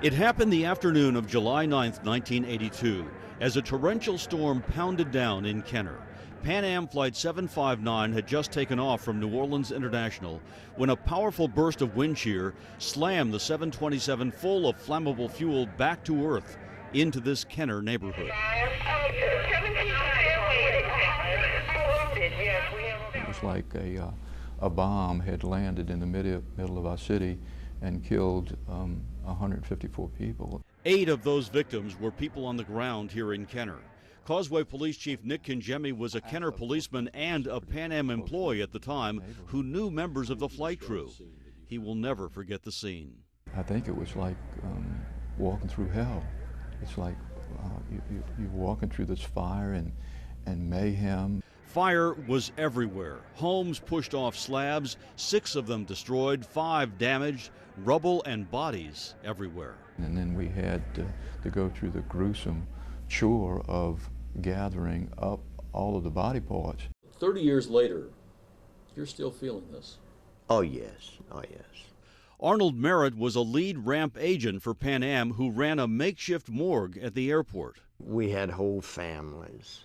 It happened the afternoon of July 9th, 1982, as a torrential storm pounded down in Kenner. Pan Am Flight 759 had just taken off from New Orleans International when a powerful burst of wind shear slammed the 727 full of flammable fuel back to Earth into this Kenner neighborhood. It was like a bomb had landed in the middle of our city and killed 154 people. 8 of those victims were people on the ground here in Kenner. Causeway Police Chief Nick Kinjemi was a Kenner policeman and a Pan Am employee at the time who knew members of the flight crew. He will never forget the scene. I think it was like walking through hell. It's like you're walking through this fire and mayhem. Fire was everywhere. Homes pushed off slabs, 6 of them destroyed, 5 damaged, rubble and bodies everywhere. And then we had to go through the gruesome chore of gathering up all of the body parts. 30 years later, you're still feeling this. Oh yes, oh yes. Arnold Merritt was a lead ramp agent for Pan Am who ran a makeshift morgue at the airport. We had whole families,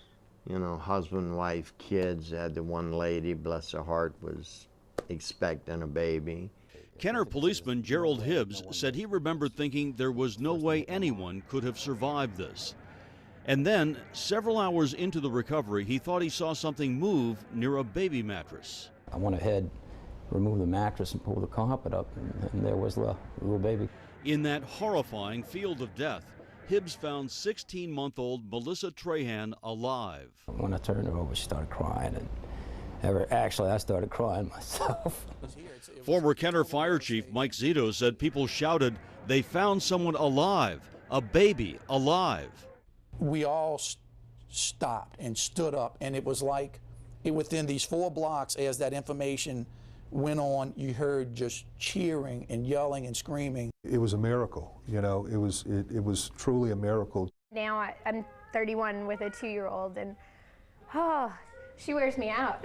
you know, husband, wife, kids. I had the one lady, bless her heart, was expecting a baby. Kenner policeman Gerald Hibbs said he remembered thinking there was no way anyone could have survived this. And then, several hours into the recovery, he thought he saw something move near a baby mattress. I went ahead, removed the mattress and pulled the carpet up, and there was the little baby. In that horrifying field of death, Hibbs found 16-month-old Melissa Trahan alive. When I turned her over, she started crying, and actually I started crying myself. Former Kenner Fire Chief Mike Zito said people shouted, "They found someone alive, a baby alive." We all stopped and stood up, and it was like within these 4 blocks as that information went on, you heard just cheering and yelling and screaming. It was a miracle, you know, it was truly a miracle. Now I'm 31 with a 2-year-old, and she wears me out.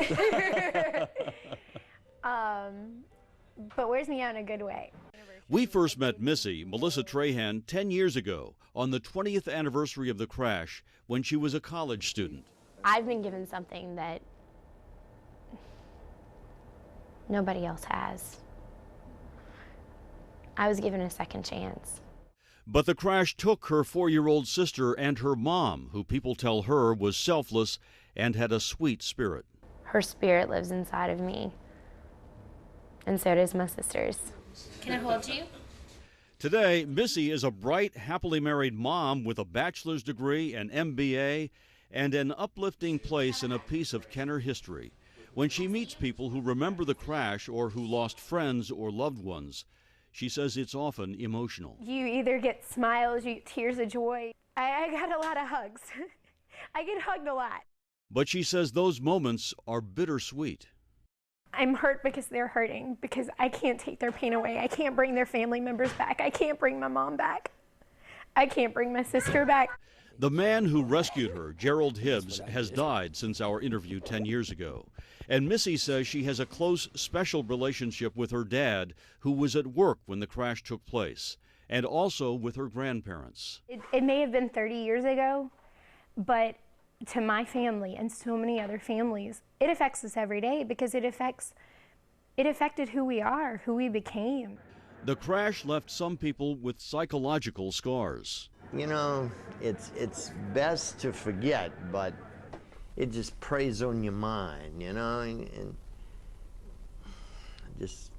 But wears me out in a good way. We first met Missy, Melissa Trahan, 10 years ago on the 20th anniversary of the crash when she was a college student. I've been given something that nobody else has. I was given a second chance. But the crash took her 4-year-old sister and her mom, who people tell her was selfless and had a sweet spirit. Her spirit lives inside of me, and so does my sister's. Can I hold you? Today, Missy is a bright, happily married mom with a bachelor's degree, an MBA, and an uplifting place in a piece of Kenner history. When she meets people who remember the crash or who lost friends or loved ones, she says it's often emotional. You either get smiles, you get tears of joy. I got a lot of hugs. I get hugged a lot. But she says those moments are bittersweet. I'm hurt because they're hurting, because I can't take their pain away. I can't bring their family members back. I can't bring my mom back. I can't bring my sister back. The man who rescued her, Gerald Hibbs, has died since our interview 10 years ago. And Missy says she has a close, special relationship with her dad, who was at work when the crash took place, and also with her grandparents. It may have been 30 years ago, but to my family and so many other families, it affects us every day because it affected who we are, who we became. The crash left some people with psychological scars. You know, it's best to forget, but it just preys on your mind, you know, and just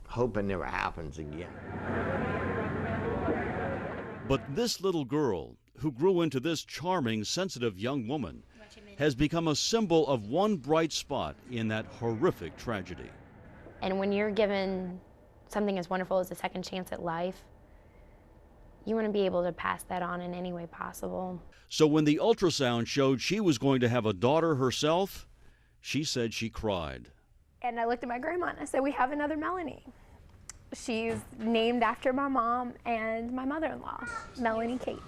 hope it never happens again. But this little girl, who grew into this charming, sensitive young woman, has become a symbol of one bright spot in that horrific tragedy. And when you're given something as wonderful as a second chance at life, you want to be able to pass that on in any way possible. So when the ultrasound showed she was going to have a daughter herself, she said she cried. And I looked at my grandma and I said, we have another Melanie. She's named after my mom and my mother-in-law, Melanie Kate.